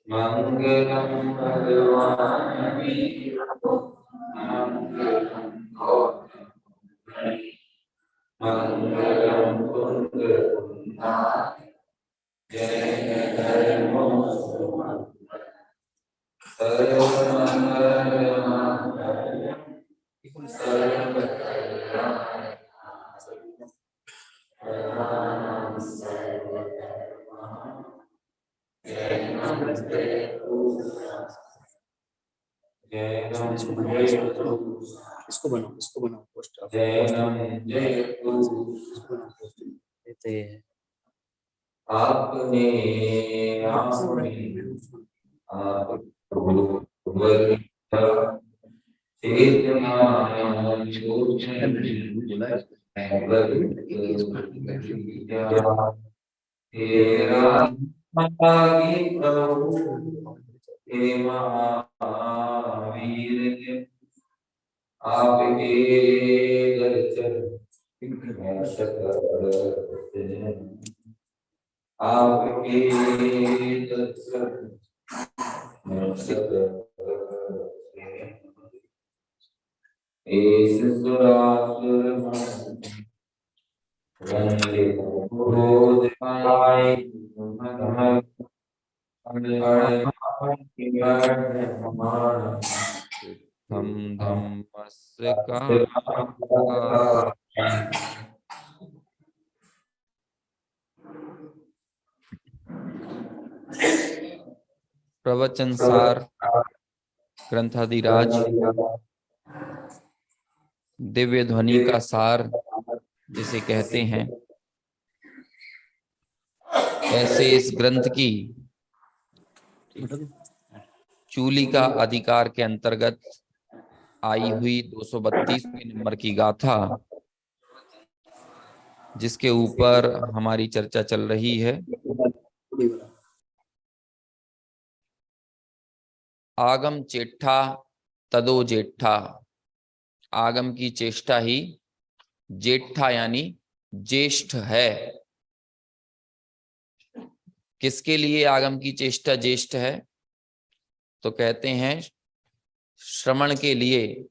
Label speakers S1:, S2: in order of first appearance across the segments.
S1: मंगलम भगवान विष्णु मंगलम गौतम मंगलम पुंडरीकाक्षाय जय धर्मोऽस्तु सर्वमंगलमांगल्यं सर्वकल्याणं सर्वधर्माणां
S2: इसको बनाओ पोस्टर
S1: आपने महावीर आपके दर्शन आपके दर्शन
S3: धम धम्मस्य का प्रवचन सार ग्रंथाधिराज दिव्य ध्वनि का सार जिसे कहते हैं, ऐसे इस ग्रंथ की चूली का अधिकार के अंतर्गत आई हुई 232वें नंबर की गाथा, जिसके ऊपर हमारी चर्चा चल रही है, आगम चेष्टा तदो जेठा। आगम की चेष्टा ही जेठा यानी ज्येष्ठ है। किसके लिए आगम की चेष्टा ज्येष्ठ है? तो कहते हैं श्रवण के लिए।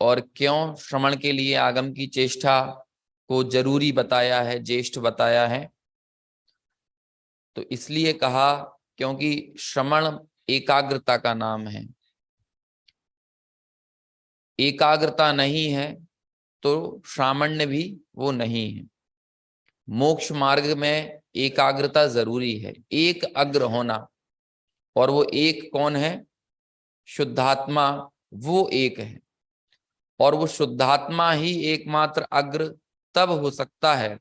S3: और क्यों श्रवण के लिए आगम की चेष्टा को जरूरी बताया है, ज्येष्ठ बताया है? तो इसलिए कहा क्योंकि श्रवण एकाग्रता का नाम है। एकाग्रता नहीं है तो श्रामण्य भी वो नहीं है। मोक्ष मार्ग में एकाग्रता जरूरी है, एक अग्र होना। और वो एक कौन है? शुद्धात्मा, वो एक है। और वो शुद्धात्मा ही एकमात्र अग्र तब हो सकता है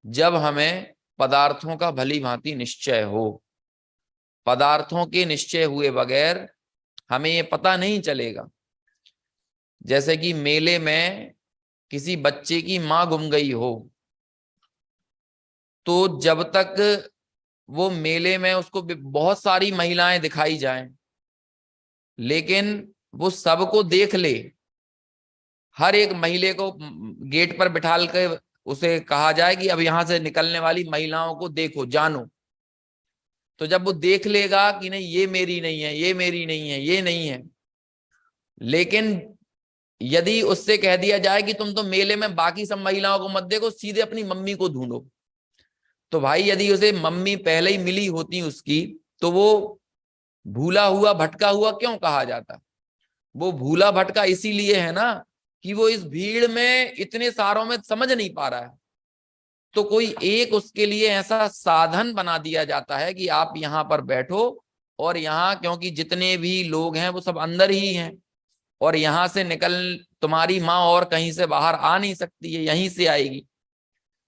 S3: जब हमें पदार्थों का भली भांति निश्चय हो। पदार्थों के निश्चय हुए बगैर हमें ये पता नहीं चलेगा। जैसे कि मेले में किसी बच्चे की मां गुम गई हो, तो जब तक वो मेले में उसको बहुत सारी महिलाएं दिखाई जाएं, लेकिन वो सबको देख ले, हर एक महिला को गेट पर बिठाल के उसे कहा जाए कि अब यहां से निकलने वाली महिलाओं को देखो, जानो, तो जब वो देख लेगा कि नहीं ये मेरी नहीं है, ये मेरी नहीं है, ये नहीं है। लेकिन यदि उससे कह दिया जाए कि तुम तो मेले में बाकी सब महिलाओं को मत देखो, सीधे अपनी मम्मी को ढूंढो, तो भाई यदि उसे मम्मी पहले ही मिली होती उसकी, तो वो भूला हुआ भटका हुआ क्यों कहा जाता? वो भूला भटका इसीलिए है ना कि वो इस भीड़ में इतने सारों में समझ नहीं पा रहा है। तो कोई एक उसके लिए ऐसा साधन बना दिया जाता है कि आप यहाँ पर बैठो, और यहाँ क्योंकि जितने भी लोग हैं वो सब अंदर ही हैं, और यहां से निकल तुम्हारी माँ और कहीं से बाहर आ नहीं सकती है, यहीं से आएगी।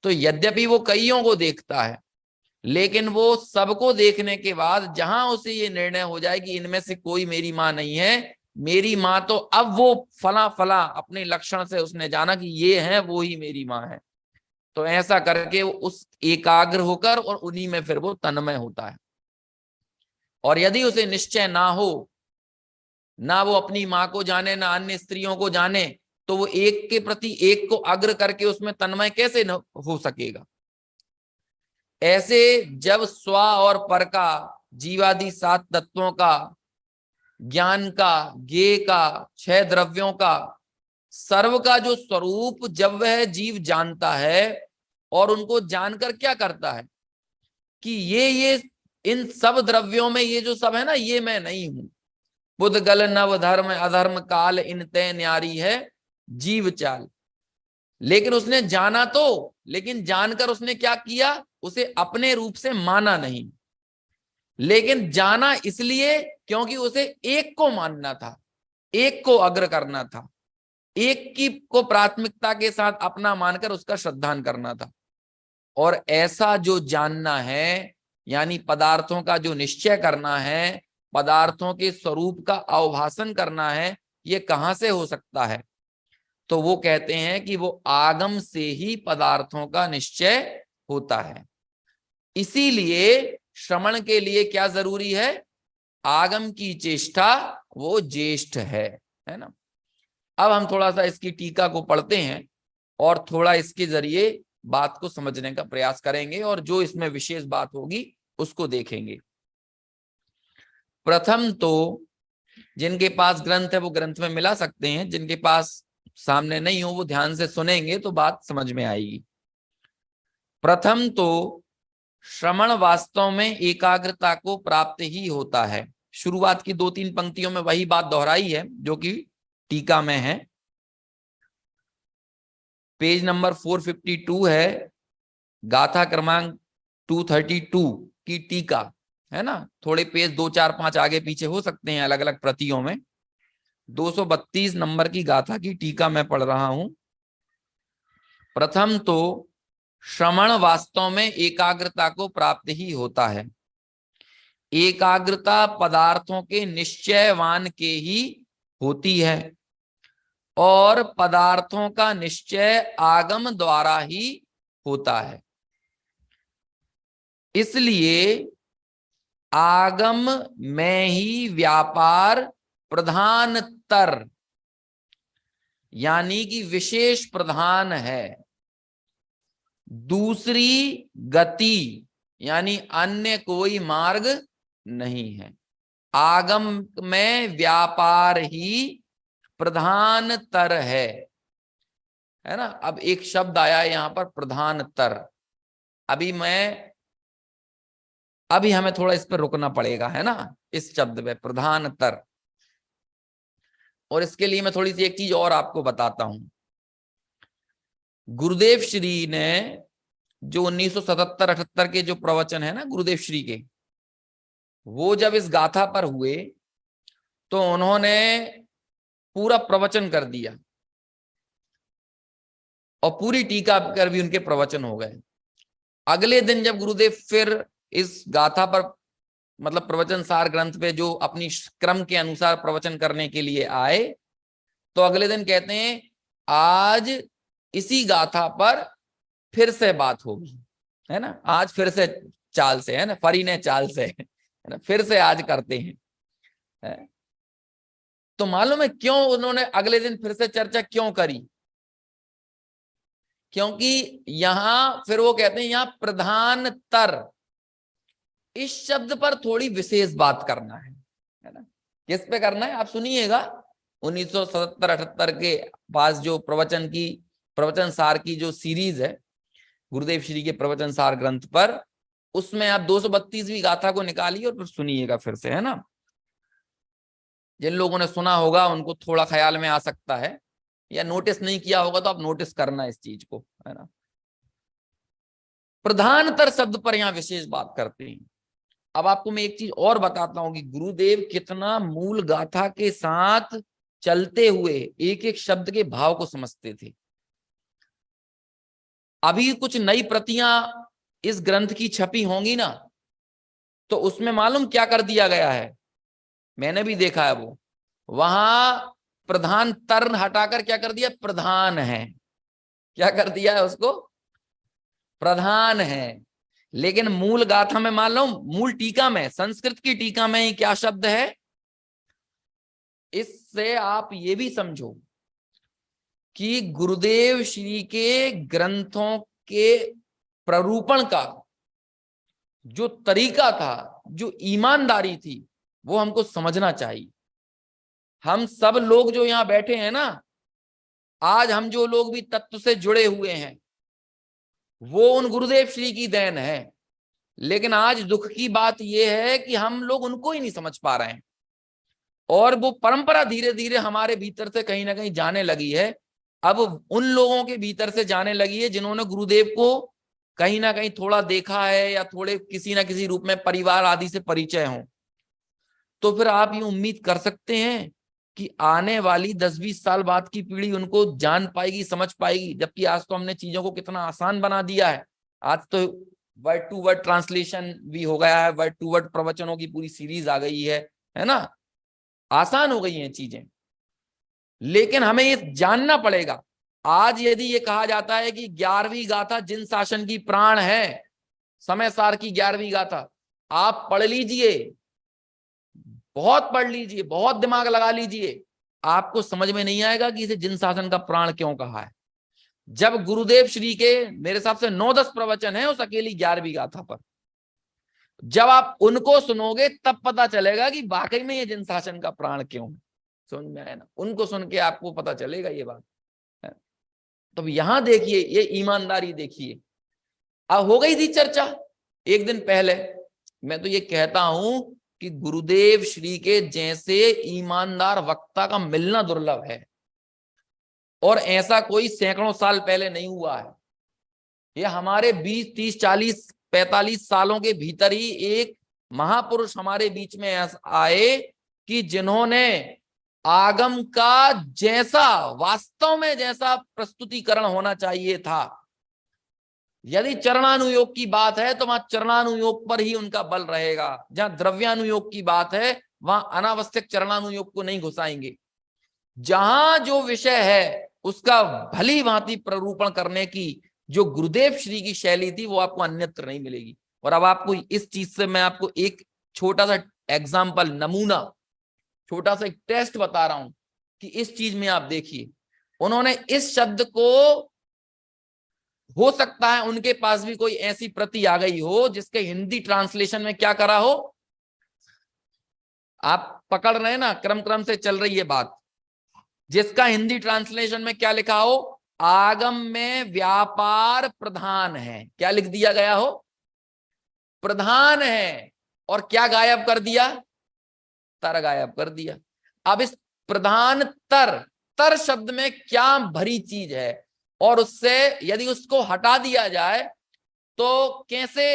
S3: तो यद्यपि वो कईयों को देखता है, लेकिन वो सबको देखने के बाद जहां उसे ये निर्णय हो जाए कि इनमें से कोई मेरी माँ नहीं है, मेरी माँ तो अब वो फला फला अपने लक्षण से उसने जाना कि ये है, वो ही मेरी माँ है। तो ऐसा करके वो उस एकाग्र होकर और उन्हीं में फिर वो तन्मय होता है। और यदि उसे निश्चय ना हो, ना वो अपनी माँ को जाने, ना अन्य स्त्रियों को जाने, तो वो एक के प्रति एक को अग्र करके उसमें तन्मय कैसे न हो सकेगा? ऐसे जब स्व और पर का जीवादि 7 तत्वों का, ज्ञान का, ज्ञेय का, 6 द्रव्यों का, सर्व का जो स्वरूप जब वह जीव जानता है और उनको जानकर क्या करता है कि ये इन सब द्रव्यों में ये जो सब है ना, ये मैं नहीं हूं। बुध गल नव धर्म अधर्म काल इन तय न्यारी है जीव चाल। लेकिन उसने जाना तो, लेकिन जानकर उसने क्या किया, उसे अपने रूप से माना नहीं, लेकिन जाना इसलिए क्योंकि उसे एक को मानना था, एक को अग्र करना था, एक की को प्राथमिकता के साथ अपना मानकर उसका श्रद्धान करना था। और ऐसा जो जानना है, यानी पदार्थों का जो निश्चय करना है, पदार्थों के स्वरूप का अवभाषण करना है, ये कहां से हो सकता है? तो वो कहते हैं कि वो आगम से ही पदार्थों का निश्चय होता है। इसीलिए श्रवण के लिए क्या जरूरी है? आगम की चेष्टा वो ज्येष्ठ है ना। अब हम थोड़ा सा इसकी टीका को पढ़ते हैं और थोड़ा इसके जरिए बात को समझने का प्रयास करेंगे और जो इसमें विशेष बात होगी उसको देखेंगे। प्रथम तो जिनके पास ग्रंथ है वो ग्रंथ में मिला सकते हैं, जिनके पास सामने नहीं हो वो ध्यान से सुनेंगे तो बात समझ में आएगी। प्रथम तो श्रवण वास्तव में एकाग्रता को प्राप्त ही होता है। शुरुआत की 2-3 पंक्तियों में वही बात दोहराई है जो कि टीका में है। पेज नंबर 452 है, गाथा क्रमांक 232 की टीका है ना। थोड़े पेज 2, 4, 5 आगे पीछे हो सकते हैं अलग अलग प्रतियों में। 232 नंबर की गाथा की टीका मैं पढ़ रहा हूं। प्रथम तो श्रवण वास्तव में एकाग्रता को प्राप्त ही होता है। एकाग्रता पदार्थों के निश्चयवान के ही होती है और पदार्थों का निश्चय आगम द्वारा ही होता है। इसलिए आगम में ही व्यापार प्रधानतर यानी कि विशेष प्रधान है, दूसरी गति यानी अन्य कोई मार्ग नहीं है। आगम में व्यापार ही प्रधानतर है ना। अब एक शब्द आया है यहां पर प्रधानतर। अभी हमें थोड़ा इस पर रुकना पड़ेगा है ना, इस शब्द पे प्रधानतर। और इसके लिए मैं थोड़ी सी एक चीज और आपको बताता हूं। गुरुदेव श्री ने जो 1977-78 के जो प्रवचन है ना गुरुदेव श्री के, वो जब इस गाथा पर हुए तो उन्होंने पूरा प्रवचन कर दिया और पूरी टीका कर भी उनके प्रवचन हो गए। अगले दिन जब गुरुदेव फिर इस गाथा पर मतलब प्रवचन सार ग्रंथ पे जो अपनी क्रम के अनुसार प्रवचन करने के लिए आए, तो अगले दिन कहते हैं आज इसी गाथा पर फिर से बात होगी है ना। आज फिर से चाल से है ना, फरी ने चाल से है ना, फिर से आज करते हैं है? तो मालूम है क्यों उन्होंने अगले दिन फिर से चर्चा क्यों करी? क्योंकि यहां फिर वो कहते हैं यहां प्रधानतर, इस शब्द पर थोड़ी विशेष बात करना है ना। किस पे करना है आप सुनिएगा। 1977-78 के पास जो प्रवचन सार की जो सीरीज है गुरुदेव श्री के प्रवचन सार ग्रंथ पर, उसमें आप 232वीं गाथा को निकालिए और फिर सुनिएगा फिर से है ना। जिन लोगों ने सुना होगा उनको थोड़ा ख्याल में आ सकता है, या नोटिस नहीं किया होगा तो आप नोटिस करना इस चीज को है ना। प्रधानतर शब्द पर यहां विशेष बात करते हैं। अब आपको मैं एक चीज और बताता हूं कि गुरुदेव कितना मूल गाथा के साथ चलते हुए एक एक शब्द के भाव को समझते थे। अभी कुछ नई प्रतियां इस ग्रंथ की छपी होंगी ना, तो उसमें मालूम क्या कर दिया गया है, मैंने भी देखा है वो, वहां प्रधान तर्न हटाकर क्या कर दिया, प्रधान है। क्या कर दिया है उसको, प्रधान है। लेकिन मूल गाथा में मालूम, मूल टीका में, संस्कृत की टीका में ही क्या शब्द है। इससे आप ये भी समझो कि गुरुदेव श्री के ग्रंथों के प्ररूपण का जो तरीका था जो ईमानदारी थी वो हमको समझना चाहिए। हम सब लोग जो यहाँ बैठे हैं ना, आज हम जो लोग भी तत्व से जुड़े हुए हैं वो उन गुरुदेव श्री की देन है। लेकिन आज दुख की बात यह है कि हम लोग उनको ही नहीं समझ पा रहे हैं, और वो परंपरा धीरे धीरे हमारे भीतर से कहीं ना कहीं जाने लगी है। अब उन लोगों के भीतर से जाने लगी है जिन्होंने गुरुदेव को कहीं ना कहीं थोड़ा देखा है या थोड़े किसी ना किसी रूप में परिवार आदि से परिचय हो। तो फिर आप ये उम्मीद कर सकते हैं कि आने वाली 10-20 साल बाद की पीढ़ी उनको जान पाएगी, समझ पाएगी। जबकि आज तो हमने चीजों को कितना आसान बना दिया है। आज तो वर्ड टू वर्ड ट्रांसलेशन भी हो गया है, वर्ड टू वर्ड प्रवचनों की पूरी सीरीज आ गई है ना, आसान हो गई हैं चीजें। लेकिन हमें ये जानना पड़ेगा। आज यदि ये कहा जाता है कि 11वीं गाथा जिन शासन की प्राण है, समय सार की 11वीं गाथा, आप पढ़ लीजिए, बहुत पढ़ लीजिए, बहुत दिमाग लगा लीजिए, आपको समझ में नहीं आएगा कि इसे जिन शासन का प्राण क्यों कहा है। जब गुरुदेव श्री के मेरे हिसाब से 9-10 प्रवचन है उस अकेली 11वीं गाथा पर, जब आप उनको सुनोगे तब पता चलेगा कि वाकई में ये जिन शासन का प्राण क्यों है। समझ में आया ना? उनको सुन के आपको पता चलेगा ये बात है। तो यहां देखिए, ये ईमानदारी देखिए। अब हो गई थी चर्चा एक दिन पहले। मैं तो ये कहता हूं कि गुरुदेव श्री के जैसे ईमानदार वक्ता का मिलना दुर्लभ है, और ऐसा कोई सैकड़ों साल पहले नहीं हुआ है। ये हमारे 20, 30, 40, 45 सालों के भीतर ही एक महापुरुष हमारे बीच में आए कि जिन्होंने आगम का जैसा वास्तव में जैसा प्रस्तुतिकरण होना चाहिए था, यदि चरणानुयोग की बात है तो वहां चरणानुयोग पर ही उनका बल रहेगा। जहां द्रव्यानुयोग की बात है वहां अनावश्यक चरणानुयोग को नहीं घुसाएंगे। जहां जो विषय है उसका भली भांति प्ररूपण करने की जो गुरुदेव श्री की शैली थी वो आपको अन्यत्र नहीं मिलेगी। और अब आपको इस चीज से मैं आपको एक छोटा सा एग्जाम्पल, नमूना, छोटा सा एक टेस्ट बता रहा हूं कि इस चीज में आप देखिए, उन्होंने इस शब्द को, हो सकता है उनके पास भी कोई ऐसी प्रति आ गई हो जिसके हिंदी ट्रांसलेशन में क्या करा हो। आप पकड़ रहे हैं ना, क्रम से चल रही है बात। जिसका हिंदी ट्रांसलेशन में क्या लिखा हो, आगम में व्यापार प्रधान है। क्या लिख दिया गया हो, प्रधान है, और क्या गायब कर दिया, तर गायब कर दिया। अब इस प्रधान तर शब्द में क्या भरी चीज है, और उससे यदि उसको हटा दिया जाए तो कैसे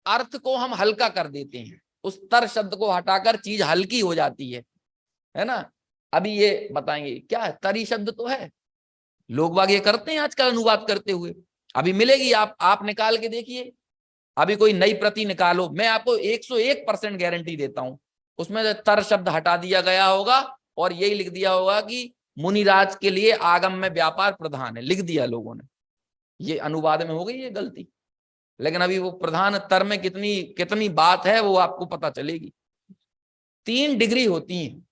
S3: अर्थ को हम हल्का कर देते हैं। उस तर शब्द को हटाकर चीज हल्की हो जाती है ना। अभी ये बताएंगे क्या है, तरी शब्द तो है, लोग बाग ये करते हैं आजकल अनुवाद करते हुए। अभी मिलेगी, आप निकाल के देखिए, अभी कोई नई प्रति निकालो, मैं आपको 101% गारंटी देता हूं उसमें तर शब्द हटा दिया गया होगा और यही लिख दिया होगा कि मुनिराज के लिए आगम में व्यापार प्रधान है, लिख दिया लोगों ने। ये अनुवाद में हो गई ये गलती। लेकिन अभी वो प्रधान तर में कितनी बात है वो आपको पता चलेगी। 3 डिग्री होती हैं,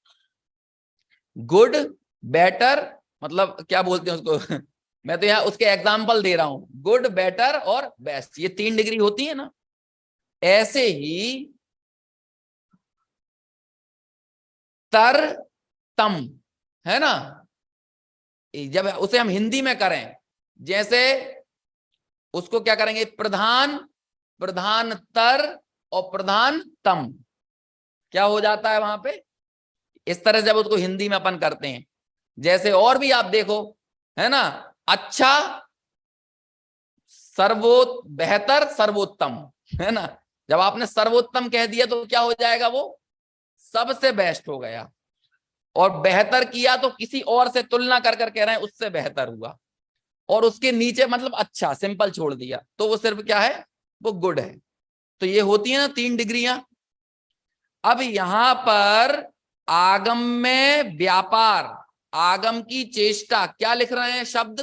S3: गुड, बेटर, मतलब क्या बोलते हैं उसको मैं तो यहाँ उसके एग्जाम्पल दे रहा हूं, गुड, बेटर और बेस्ट, ये 3 डिग्री होती है ना। ऐसे ही तर तम है ना, जब उसे हम हिंदी में करें, जैसे उसको क्या करेंगे, प्रधान, प्रधान तर और प्रधान तम, क्या हो जाता है वहां पे। इस तरह से जब उसको हिंदी में अपन करते हैं, जैसे और भी आप देखो है ना, अच्छा, बेहतर, सर्वोत्तम, है ना। जब आपने सर्वोत्तम कह दिया तो क्या हो जाएगा, वो सबसे बेस्ट हो गया। और बेहतर किया तो किसी और से तुलना कर कह रहे हैं उससे बेहतर हुआ। और उसके नीचे मतलब अच्छा, सिंपल छोड़ दिया तो वो सिर्फ क्या है, वो गुड है। तो ये होती है ना 3 डिग्रियां। अब यहां पर आगम में व्यापार, आगम की चेष्टा, क्या लिख रहे हैं शब्द,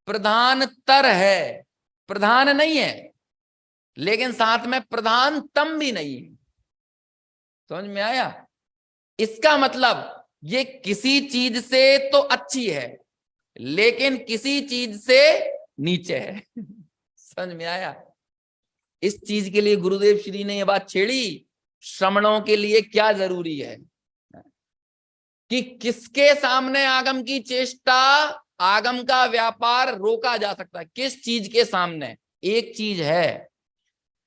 S3: प्रधान तर है, प्रधान नहीं है, लेकिन साथ में प्रधान तम भी नहीं है। समझ में आया। इसका मतलब ये किसी चीज से तो अच्छी है लेकिन किसी चीज से नीचे है। समझ में आया। इस चीज के लिए गुरुदेव श्री ने ये बात छेड़ी, श्रमणों के लिए क्या जरूरी है कि किसके सामने आगम की चेष्टा, आगम का व्यापार रोका जा सकता है, किस चीज के सामने। एक चीज है,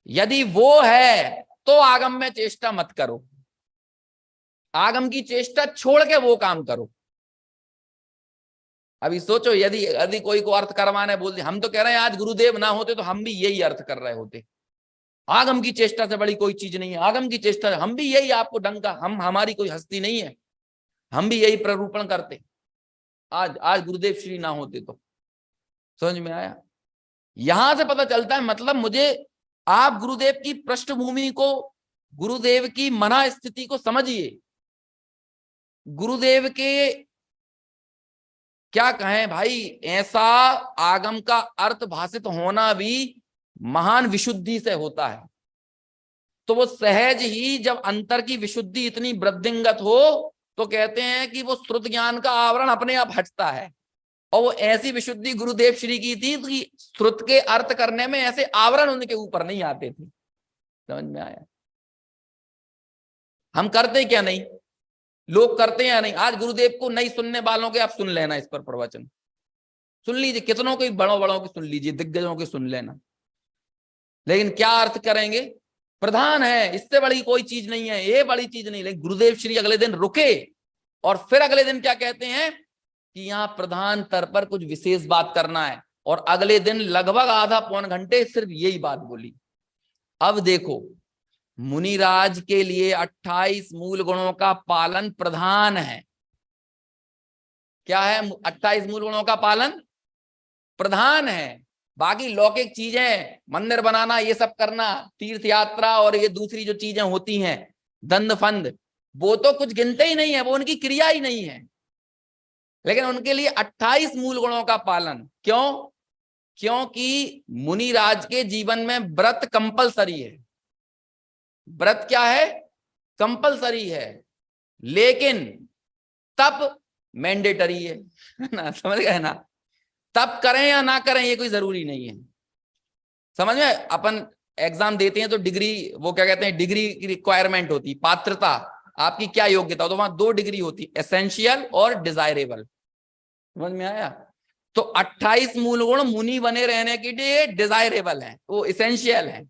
S3: यदि वो है तो आगम में चेष्टा मत करो, आगम की चेष्टा छोड़ के वो काम करो। अभी सोचो, यदि यदि कोई को अर्थ करवाने बोल दिया, हम तो कह रहे हैं आज गुरुदेव ना होते तो हम भी यही अर्थ कर रहे होते, आगम की चेष्टा से बड़ी कोई चीज नहीं है, आगम की चेष्टा, हम भी यही आपको डंका, हमारी कोई हस्ती नहीं है, हम भी यही प्ररूपण करते आज गुरुदेव श्री ना होते तो। समझ में आया? यहां से पता चलता है, मतलब मुझे आप गुरुदेव की पृष्ठभूमि को, गुरुदेव की मना स्थिति को समझिए। गुरुदेव के क्या कहें भाई, ऐसा आगम का अर्थ भाषित होना भी महान विशुद्धि से होता है। तो वो सहज ही जब अंतर की विशुद्धि इतनी वृद्धिंगत हो तो कहते हैं कि वो श्रुत ज्ञान का आवरण अपने आप हटता है। और वो ऐसी विशुद्धि गुरुदेव श्री की थी कि श्रुत के अर्थ करने में ऐसे आवरण उनके ऊपर नहीं आते थे। समझ में आया? हम करते क्या नहीं, लोग करते हैं या नहीं। आज गुरुदेव को नहीं सुनने वालों के आप सुन लेना, इस पर प्रवचन सुन लीजिए, कितनों के बड़ों बड़ों की सुन लीजिए, दिग्गजों के सुन लेना, लेकिन क्या अर्थ करेंगे, प्रधान है, इससे बड़ी कोई चीज नहीं है, ये बड़ी चीज नहीं। लेकिन गुरुदेव श्री अगले दिन रुके और फिर अगले दिन क्या कहते हैं कि यहाँ प्रधान तर पर कुछ विशेष बात करना है, और अगले दिन लगभग आधा पौन घंटे सिर्फ यही बात बोली। अब देखो, मुनिराज के लिए 28 मूल गुणों का पालन प्रधान है। क्या है? 28 मूल गुणों का पालन प्रधान है। बाकी लौकिक चीजें, मंदिर बनाना, ये सब करना, तीर्थ यात्रा और ये दूसरी जो चीजें होती हैं, दंड फंद, वो तो कुछ गिनते ही नहीं है, वो उनकी क्रिया ही नहीं है। लेकिन उनके लिए 28 मूल गुणों का पालन क्यों? क्योंकि मुनिराज के जीवन में व्रत कंपलसरी है। व्रत क्या है? कंपलसरी है, लेकिन तप मैंडेटरी है ना। समझ गए ना? तप करें या ना करें ये कोई जरूरी नहीं है। समझ में? अपन एग्जाम देते हैं तो डिग्री, वो क्या कहते हैं, डिग्री की रिक्वायरमेंट होती, पात्रता, आपकी क्या योग्यता हो, तो वहां 2 डिग्री होती, एसेंशियल और डिजायरेबल। समझ में आया? तो 28 मूल गुण मुनि बने रहने के लिए डिजायरेबल है, वो इसेंशियल है,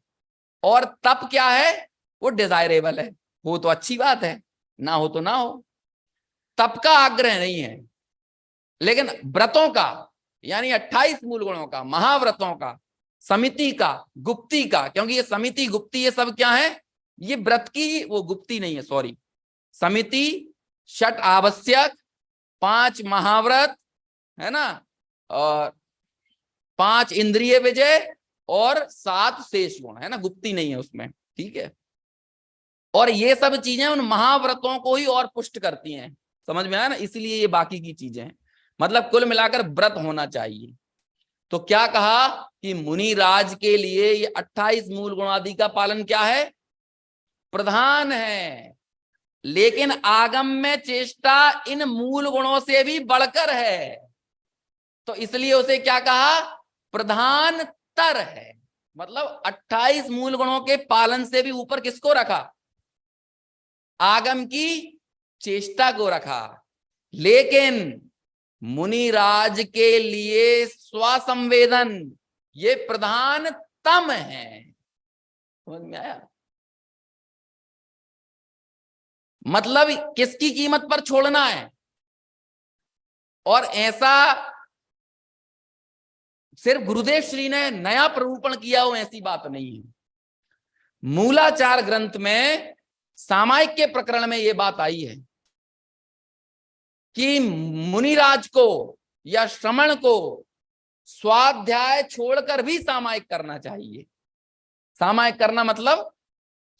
S3: और तप क्या है? वो डिजायरेबल है। हो तो अच्छी बात है, ना हो तो ना हो। तप का आग्रह नहीं है, लेकिन व्रतों का, यानी 28 मूल गुणों का, महाव्रतों का, समिति का, गुप्ती का, क्योंकि ये समिति गुप्ती ये सब क्या है, ये व्रत की वो गुप्ती नहीं है, सॉरी, समिति, 6 आवश्यक, 5 महाव्रत है ना, और 5 इंद्रिय विजय और 7 शेष गुण है ना, गुप्ती नहीं है उसमें, ठीक है। और ये सब चीजें उन महाव्रतों को ही और पुष्ट करती हैं। समझ में आया ना? इसलिए ये बाकी की चीजें हैं, मतलब कुल मिलाकर व्रत होना चाहिए। तो क्या कहा कि मुनि राज के लिए ये 28 मूल गुण आदि का पालन क्या है? प्रधान है। लेकिन आगम में चेष्टा इन मूल गुणों से भी बढ़कर है, तो इसलिए उसे क्या कहा? प्रधान तर है। मतलब 28 मूल गुणों के पालन से भी ऊपर किसको रखा? आगम की चेष्टा को रखा। लेकिन मुनिराज के लिए स्वसंवेदन ये प्रधान तम है। समझ में आया? मतलब किसकी कीमत पर छोड़ना है, और ऐसा सिर्फ गुरुदेव श्री ने नया प्ररूपण किया हो ऐसी बात नहीं है। मूलाचार ग्रंथ में सामायिक के प्रकरण में यह बात आई है कि मुनिराज को या श्रमण को स्वाध्याय छोड़कर भी सामायिक करना चाहिए। सामायिक करना मतलब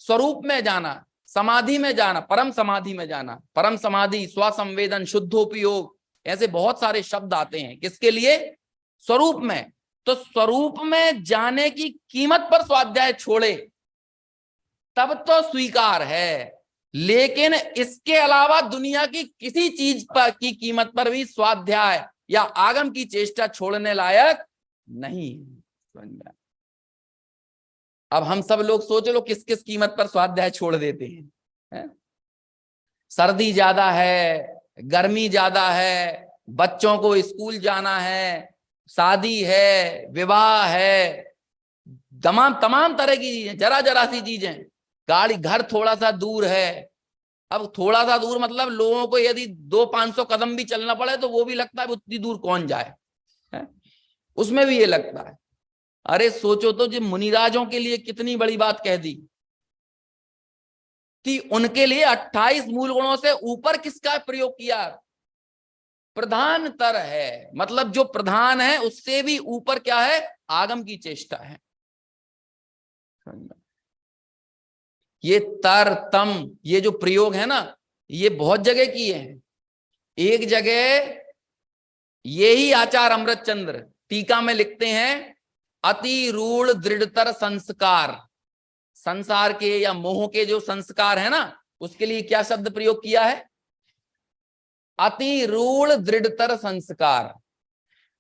S3: स्वरूप में जाना, समाधि में जाना, परम समाधि में जाना। परम समाधि, स्वसंवेदन, शुद्धोपयोग, ऐसे बहुत सारे शब्द आते हैं किसके लिए? स्वरूप में। तो स्वरूप में जाने की कीमत पर स्वाध्याय छोड़े तब तो स्वीकार है, लेकिन इसके अलावा दुनिया की किसी चीज पर की कीमत पर भी स्वाध्याय या आगम की चेष्टा छोड़ने लायक नहीं। अब हम सब लोग सोच लो किस किस कीमत पर स्वाध्याय छोड़ देते हैं? सर्दी ज्यादा है, गर्मी ज्यादा है, बच्चों को स्कूल जाना है, शादी है, विवाह है, तमाम तमाम तरह की चीजें, जरा जरा सी चीजें, गाड़ी, घर थोड़ा सा दूर है। अब थोड़ा सा दूर मतलब लोगों को यदि 200-500 कदम भी चलना पड़े तो वो भी लगता है उतनी दूर कौन जाए, है? उसमें भी ये लगता है। अरे सोचो तो, जो मुनिराजों के लिए कितनी बड़ी बात कह दी कि उनके लिए 28 मूल गुणों से ऊपर किसका प्रयोग किया? प्रधानतर है, मतलब जो प्रधान है उससे भी ऊपर क्या है? आगम की चेष्टा है। ये तर तम, ये जो प्रयोग है ना, ये बहुत जगह किए हैं। एक जगह यही आचार्य अमृतचंद्र टीका में लिखते हैं, अति रूढ़ दृढ़तर संस्कार, संसार के या मोह के जो संस्कार है ना, उसके लिए क्या शब्द प्रयोग किया है? अति रूढ़ दृढ़तर संस्कार।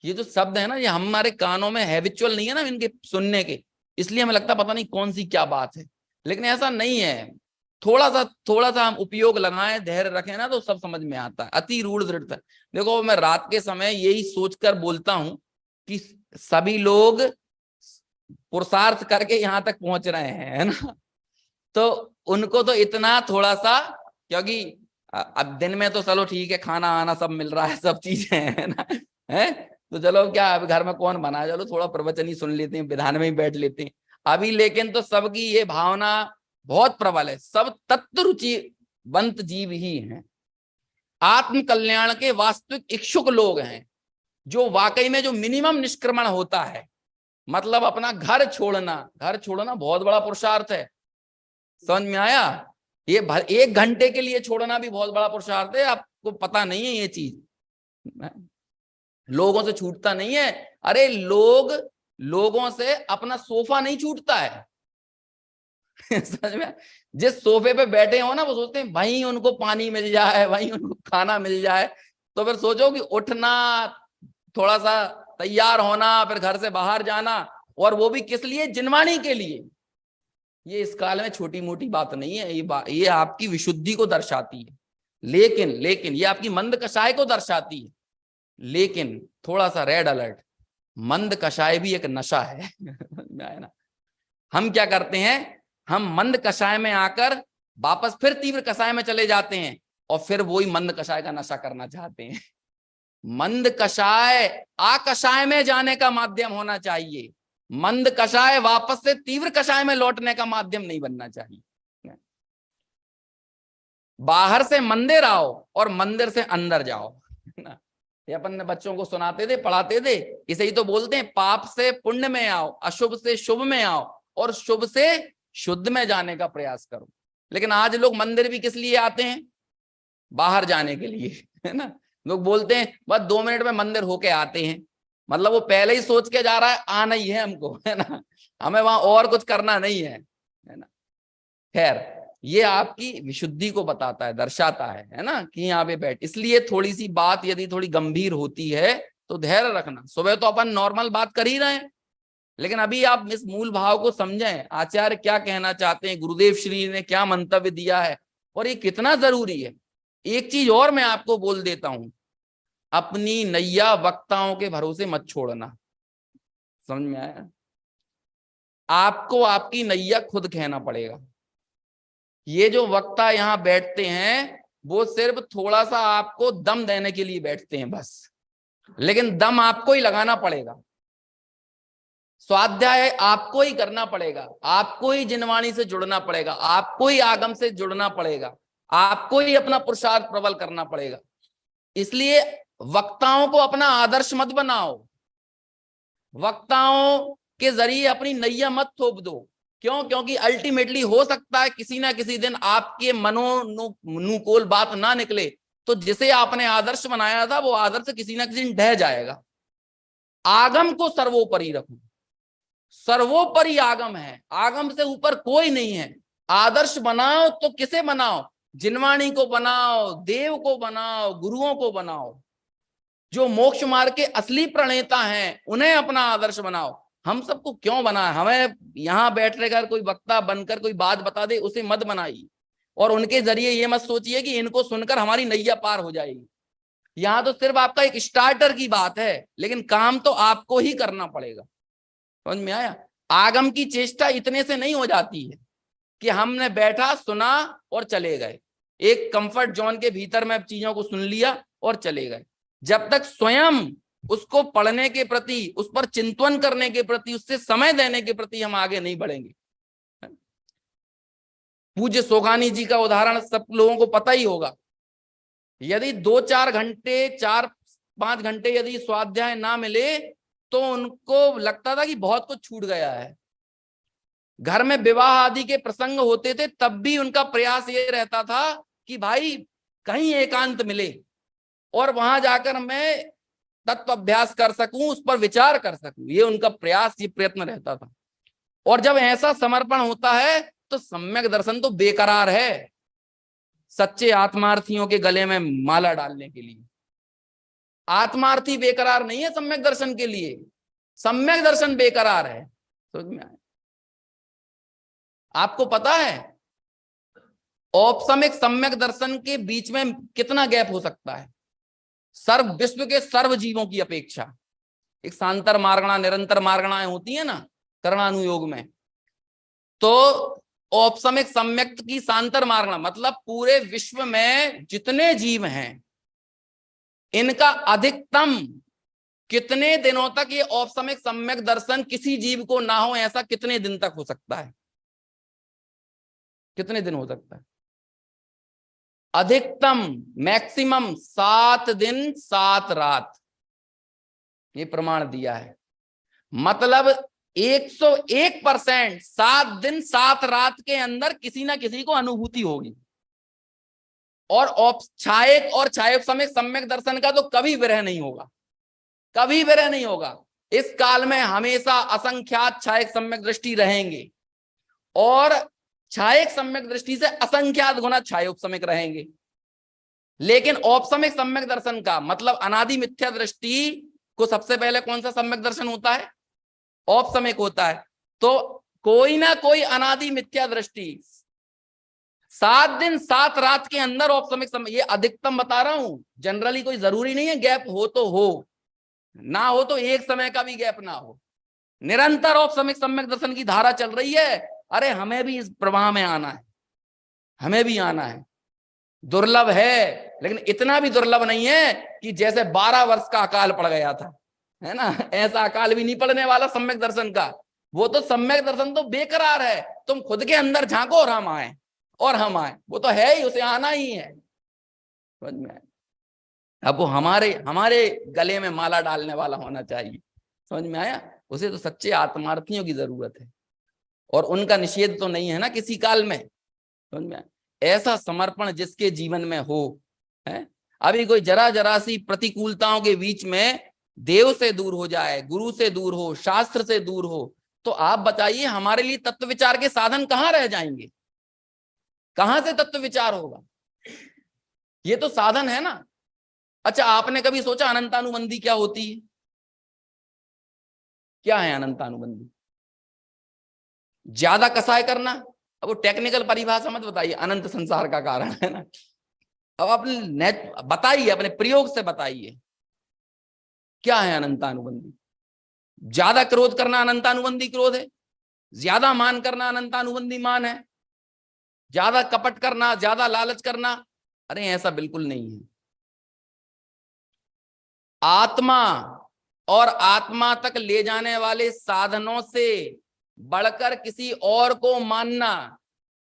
S3: ये जो शब्द है ना, ये हमारे कानों में हैबिचुअल नहीं है ना इनके सुनने के, इसलिए हमें लगता पता नहीं कौन सी क्या बात है, लेकिन ऐसा नहीं है। थोड़ा सा हम उपयोग लगाएं, धैर्य रखें ना, तो सब समझ में आता है। अति रूढ़ दृढ़ता। देखो मैं रात के समय यही सोचकर बोलता हूं कि सभी लोग पुरुषार्थ करके यहां तक पहुंच रहे हैं, है ना, तो उनको तो इतना थोड़ा सा, क्योंकि अब दिन में तो चलो ठीक है, खाना आना सब मिल रहा है, सब चीजें है ना, है तो चलो क्या, अभी घर में कौन बना, चलो थोड़ा प्रवचन ही सुन लेते हैं, विधान में ही बैठ लेते हैं अभी। लेकिन तो सबकी ये भावना बहुत प्रबल है, सब तत्व रुचिवंत जीव ही हैं, आत्म कल्याण के वास्तविक इच्छुक लोग हैं, जो वाकई में जो मिनिमम निष्क्रमण होता है, मतलब अपना घर छोड़ना बहुत बड़ा पुरुषार्थ है। समझ में आया? ये 1 घंटे के लिए छोड़ना भी बहुत बड़ा पुरुषार्थ है। आपको पता नहीं है ये चीज, लोगों से छूटता नहीं है। अरे लोगों से अपना सोफा नहीं छूटता है। समझ में? जिस सोफे पे बैठे हो ना, वो सोचते हैं भाई उनको पानी मिल जाए, भाई उनको खाना मिल जाए, तो फिर सोचो कि उठना, थोड़ा सा तैयार होना, फिर घर से बाहर जाना, और वो भी किस लिए? जिनवाणी के लिए। ये इस काल में छोटी मोटी बात नहीं है, ये आपकी विशुद्धि को दर्शाती है, लेकिन ये आपकी मंद कषाय को दर्शाती है। लेकिन थोड़ा सा रेड अलर्ट, मंद कषाय भी एक नशा है। ना, हम क्या करते हैं, हम मंद कषाय में आकर वापस फिर तीव्र कषाय में चले जाते हैं, और फिर वही मंद कषाय का नशा करना चाहते हैं। मंद कषाय आकषाय में जाने का माध्यम होना चाहिए, मंद कषाय वापस से तीव्र कषाय में लौटने का माध्यम नहीं बनना चाहिए। बाहर से मंदिर आओ और मंदिर से अंदर जाओ ना। ये अपन ने बच्चों को सुनाते थे, पढ़ाते थे, इसे ही तो बोलते हैं, पाप से पुण्य में आओ, अशुभ से शुभ में आओ, और शुभ से शुद्ध में जाने का प्रयास करो। लेकिन आज लोग मंदिर भी किस लिए आते हैं? बाहर जाने के लिए, है ना। लोग बोलते हैं बस 2 मिनट में मंदिर होके आते हैं, मतलब वो पहले ही सोच के जा रहा है आना ही है हमको, है ना, हमें वहां और कुछ करना नहीं है ना। खैर, ये आपकी विशुद्धि को बताता है, दर्शाता है ना, कि यहाँ पे बैठ। इसलिए थोड़ी सी बात यदि थोड़ी गंभीर होती है तो धैर्य रखना। सुबह तो अपन नॉर्मल बात कर ही रहे हैं, लेकिन अभी आप इस मूल भाव को समझें, आचार्य क्या कहना चाहते हैं, गुरुदेव श्री ने क्या मंतव्य दिया है, और ये कितना जरूरी है। एक चीज और मैं आपको बोल देता हूं, अपनी नैया वक्ताओं के भरोसे मत छोड़ना। समझ में आया? आपको आपकी नैया खुद कहना पड़ेगा। ये जो वक्ता यहाँ बैठते हैं वो सिर्फ थोड़ा सा आपको दम देने के लिए बैठते हैं बस, लेकिन दम आपको ही लगाना पड़ेगा, स्वाध्याय आपको ही करना पड़ेगा, आपको ही जिनवाणी से जुड़ना पड़ेगा, आपको ही आगम से जुड़ना पड़ेगा, आपको ही अपना पुरुषार्थ प्रबल करना पड़ेगा। इसलिए वक्ताओं को अपना आदर्श मत बनाओ, वक्ताओं के जरिए अपनी नैया मत थोप दो। क्यों? क्योंकि अल्टीमेटली हो सकता है किसी ना किसी दिन आपके मनोनुकूल बात ना निकले, तो जिसे आपने आदर्श बनाया था वो आदर्श किसी ना किसी दिन ढह जाएगा। आगम को सर्वोपरि रखो, सर्वोपरि आगम है, आगम से ऊपर कोई नहीं है। आदर्श बनाओ तो किसे बनाओ? जिनवाणी को बनाओ, देव को बनाओ, गुरुओं को बनाओ, जो मोक्ष मार्ग के असली प्रणेता हैं उन्हें अपना आदर्श बनाओ। हम सबको क्यों बनाया? हमें यहाँ बैठ कर कोई वक्ता बनकर कोई बात बता दे, उसे मत बनाइए, और उनके जरिए ये मत सोचिए कि इनको सुनकर हमारी नैया पार हो जाएगी। यहाँ तो सिर्फ आपका एक स्टार्टर की बात है, लेकिन काम तो आपको ही करना पड़ेगा। समझ में आया? आगम की चेष्टा इतने से नहीं हो जाती है कि हमने बैठा, सुना और चले गए, एक कंफर्ट जोन के भीतर में चीजों को सुन लिया और चले गए। जब तक स्वयं उसको पढ़ने के प्रति, उस पर चिंतन करने के प्रति, उससे समय देने के प्रति हम आगे नहीं बढ़ेंगे। पूज्य सोगानी जी का उदाहरण सब लोगों को पता ही होगा। यदि 2-4 घंटे, 4-5 घंटे यदि स्वाध्याय ना मिले तो उनको लगता था कि बहुत कुछ छूट गया है। घर में विवाह आदि के प्रसंग होते थे, तब भी उनका प्रयास ये रहता था कि भाई कहीं एकांत मिले और वहां जाकर मैं तत्व अभ्यास कर सकूं, उस पर विचार कर सकूं। ये उनका प्रयास, ये प्रयत्न रहता था। और जब ऐसा समर्पण होता है तो सम्यक दर्शन तो बेकरार है सच्चे आत्मार्थियों के गले में माला डालने के लिए। आत्मार्थी बेकरार नहीं है सम्यक दर्शन के लिए, सम्यक दर्शन बेकरार है। समझ में आया? आपको पता है औपसमिक सम्यक दर्शन के बीच में कितना गैप हो सकता है? सर्व विश्व के सर्व जीवों की अपेक्षा एक सांतर मार्गणा, निरंतर मार्गणाएं होती है ना करणानुयोग में, तो औपसमिक सम्यक की सांतर मार्गणा मतलब पूरे विश्व में जितने जीव हैं इनका अधिकतम कितने दिनों तक ये औपसमिक सम्यक दर्शन किसी जीव को ना हो, ऐसा कितने दिन तक हो सकता है? कितने दिन हो सकता है? अधिकतम, मैक्सिमम 7 दिन 7 रात, ये प्रमाण दिया है। मतलब 101% 7 दिन 7 रात के अंदर किसी ना किसी को अनुभूति होगी। और औपछायक और छायोपसमिक सम्यक दर्शन का तो कभी विरह नहीं होगा, कभी विरह नहीं होगा। इस काल में हमेशा असंख्यात छायक सम्यक दृष्टि रहेंगे और छायक सम्यक दृष्टि से असंख्यात गुना छायोपसमिक रहेंगे। लेकिन औपसमिक सम्यक दर्शन का मतलब अनादि मिथ्या दृष्टि को सबसे पहले कौन सा सम्यक दर्शन होता है? औपसमिक होता है। तो कोई ना कोई अनादि मिथ्या दृष्टि 7 दिन 7 रात के अंदर औपसमिक समय, ये अधिकतम बता रहा हूं, जनरली कोई जरूरी नहीं है गैप हो तो हो, ना हो तो एक समय का भी गैप ना हो, निरंतर औपसमिक सम्यक दर्शन की धारा चल रही है। अरे हमें भी इस प्रवाह में आना है, हमें भी आना है। दुर्लभ है, लेकिन इतना भी दुर्लभ नहीं है कि जैसे 12 वर्ष का अकाल पड़ गया था, है ना, ऐसा अकाल भी नहीं पड़ने वाला सम्यक दर्शन का। वो तो सम्यक दर्शन तो बेकरार है, तुम खुद के अंदर झांको और हम आए, और हम आए, वो तो है ही, उसे आना ही है। समझ में आए? अब वो हमारे गले में माला डालने वाला होना चाहिए। समझ में आया? उसे तो सच्चे आत्मार्थियों की जरूरत है, और उनका निषेध तो नहीं है ना किसी काल में। समझ में आया? ऐसा समर्पण जिसके जीवन में हो, है, अभी कोई जरा सी प्रतिकूलताओं के बीच में देव से दूर हो जाए, गुरु से दूर हो, शास्त्र से दूर हो, तो आप बताइए हमारे लिए तत्व विचार के साधन कहां रह जाएंगे? कहां से तत्व विचार होगा? ये तो साधन है ना। अच्छा, आपने कभी सोचा अनंतानुबंधी क्या होती है? क्या है अनंतानुबंधी? ज्यादा कसाय करना। अब वो टेक्निकल परिभाषा मत बताइए, अनंत संसार का कारण है ना। अब अपने बताइए, अपने प्रयोग से बताइए क्या है अनंतानुबंधी? ज्यादा क्रोध करना अनंतानुबंधी क्रोध है, ज्यादा मान करना अनंतानुबंधी मान है, ज्यादा कपट करना, ज्यादा लालच करना, अरे ऐसा बिल्कुल नहीं है। आत्मा और आत्मा तक ले जाने वाले साधनों से बढ़कर किसी और को मानना,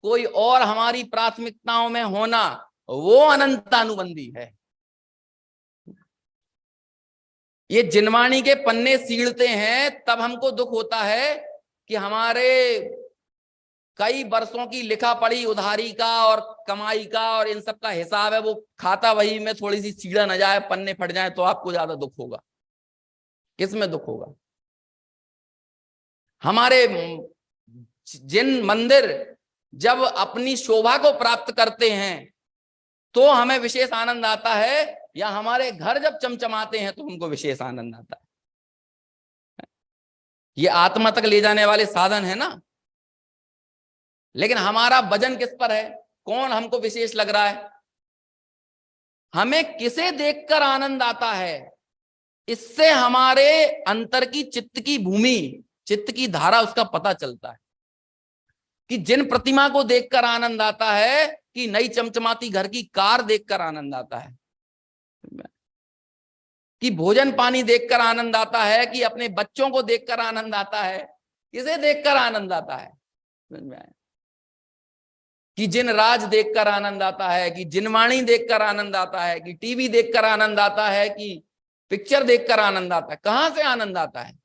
S3: कोई और हमारी प्राथमिकताओं में होना, वो अनंतानुबंधी है। ये जिनवाणी के पन्ने सीढ़ते हैं तब हमको दुख होता है कि हमारे कई वर्षों की लिखा पढ़ी उधारी का और कमाई का और इन सब का हिसाब है, वो खाता वही में थोड़ी सी सीढ़ा न जाए, पन्ने फट जाए, तो आपको ज्यादा दुख होगा। किसमें दुख होगा? हमारे जिन मंदिर जब अपनी शोभा को प्राप्त करते हैं तो हमें विशेष आनंद आता है, या हमारे घर जब चमचमाते हैं तो हमको विशेष आनंद आता है? ये आत्मा तक ले जाने वाले साधन है ना। लेकिन हमारा वजन किस पर है, कौन हमको विशेष लग रहा है, हमें किसे देखकर आनंद आता है, इससे हमारे अंतर की चित्त की भूमि, चित्त की धारा, उसका पता चलता है कि जिन प्रतिमा को देखकर आनंद आता है, कि नई चमचमाती घर की कार देखकर आनंद आता है, कि भोजन पानी देखकर आनंद आता है, कि अपने बच्चों को देखकर आनंद आता है, किसे देखकर आनंद आता है, कि जिन राज देखकर आनंद आता है, कि जिनवाणी देखकर आनंद आता है, कि टीवी देखकर आनंद आता है, कि पिक्चर देखकर आनंद आता है। कहां से आनंद आता है,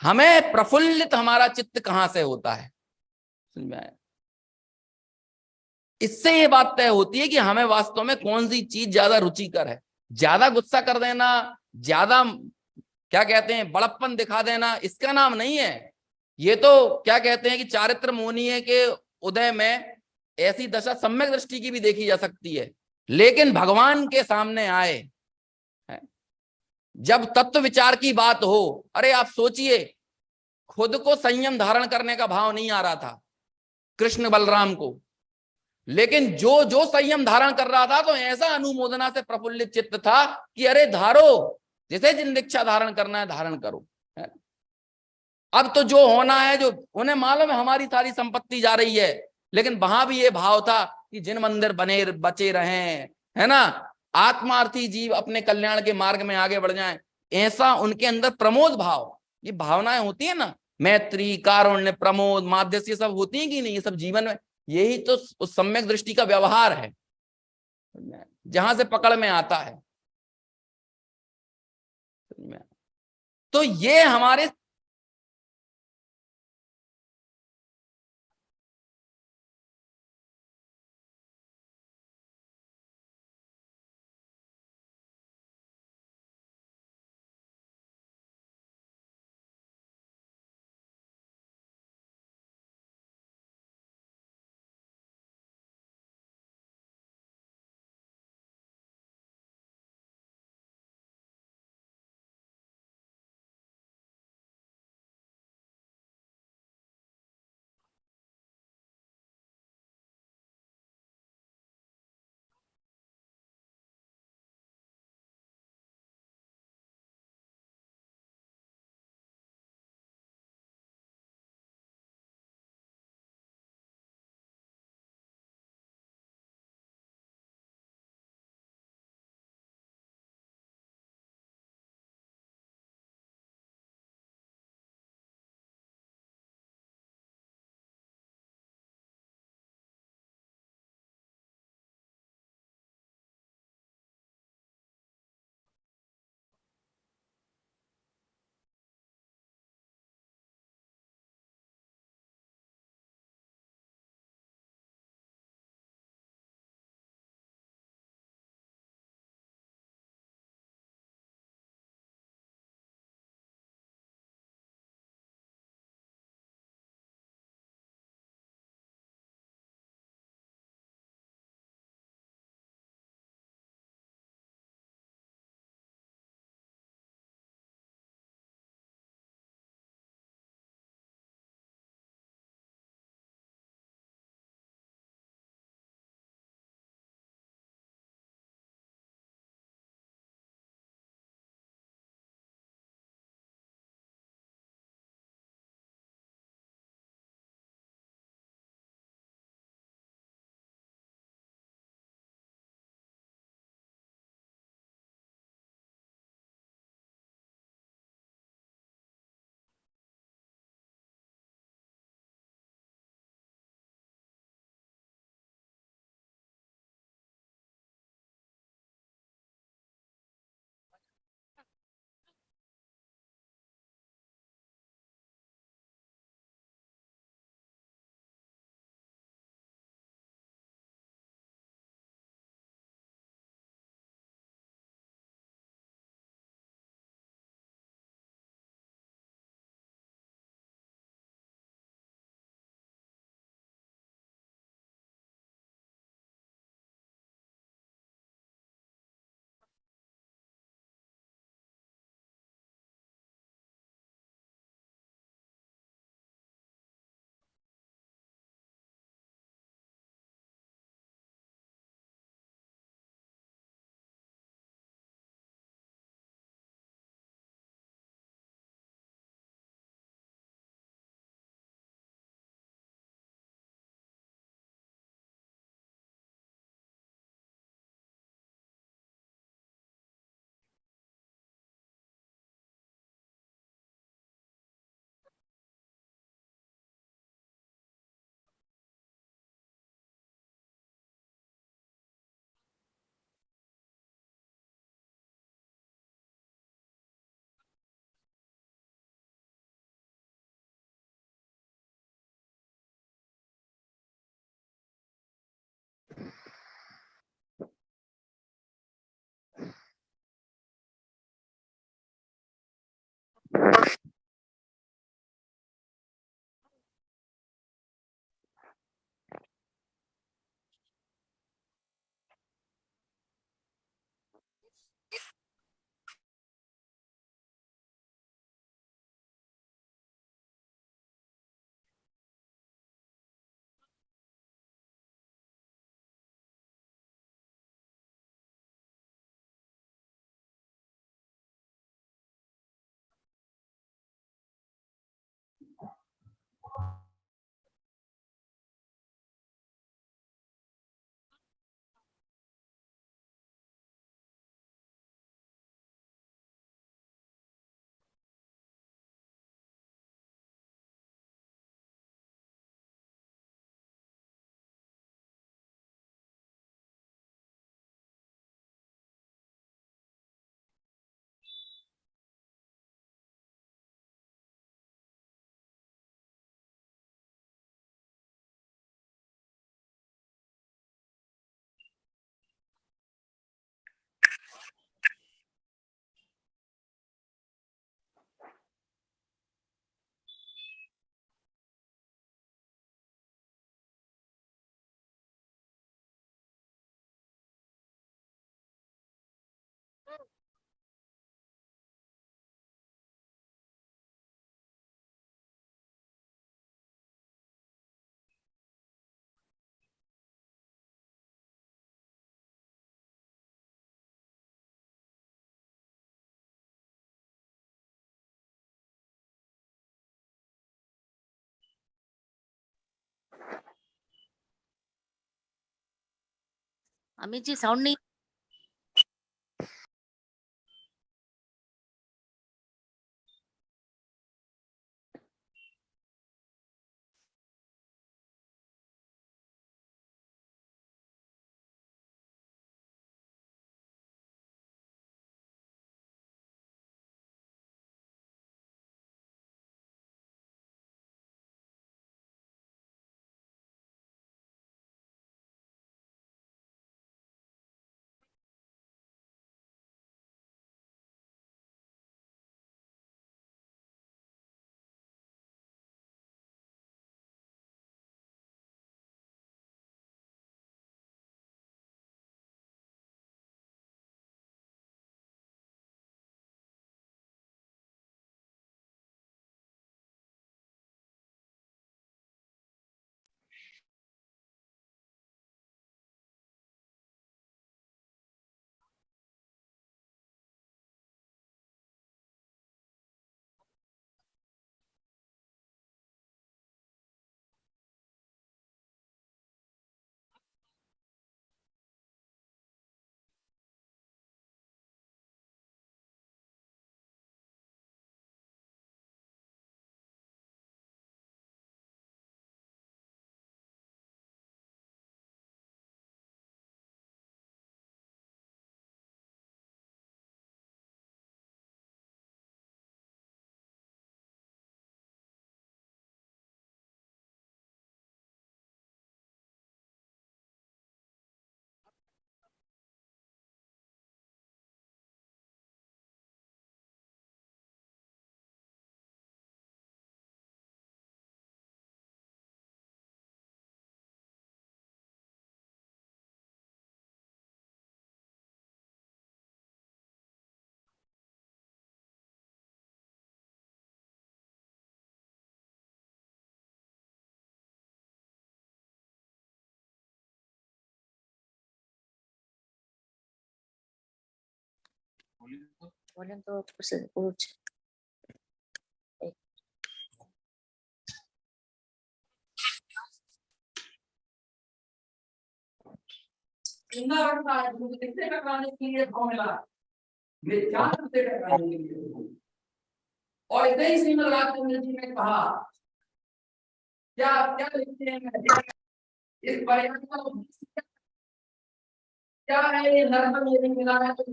S3: हमें प्रफुल्लित हमारा चित्त कहां से होता है। इससे ये बात तय होती है कि हमें वास्तव में कौन सी चीज ज्यादा रुचिकर है। ज्यादा गुस्सा कर देना, ज्यादा क्या कहते हैं बड़प्पन दिखा देना, इसका नाम नहीं है। ये तो क्या कहते हैं कि चारित्र मोहनीय के उदय में ऐसी दशा सम्यक दृष्टि की भी देखी जा सकती है। लेकिन भगवान के सामने आए, जब तत्व विचार की बात हो, अरे आप सोचिए, खुद को संयम धारण करने का भाव नहीं आ रहा था कृष्ण बलराम को, लेकिन जो जो संयम धारण कर रहा था तो ऐसा अनुमोदना से प्रफुल्लित चित्त था कि अरे धारो, जिसे जिन दीक्षा धारण करना है धारण करो। अब तो जो होना है, जो उन्हें मालूम है हमारी सारी संपत्ति जा रही है, लेकिन वहां भी ये भाव था कि जिन मंदिर बने बचे रहें, है ना, आत्मार्थी जीव अपने कल्याण के मार्ग में आगे बढ़ जाएं, ऐसा उनके अंदर प्रमोद भाव, ये भावनाएं होती है ना, मैत्री, कारुण्य, प्रमोद, माध्यस्य, ये सब होती है कि नहीं, ये सब जीवन में, यही तो उस सम्यक दृष्टि का व्यवहार है जहां से पकड़ में आता है। तो ये हमारे
S4: अमित जी साउंड नहीं। वॉल्यूम तो कुछ
S1: किससे टकराने के लिए फॉर्मूला विज्ञान से टकराने के लिए। और ऐसे ही श्रीमद् राजचंद्र जी ने कहा क्या क्या लिखते हैं इस पर्याय का उद्देश्य क्या है। ये नर्म मेरे मिला है तो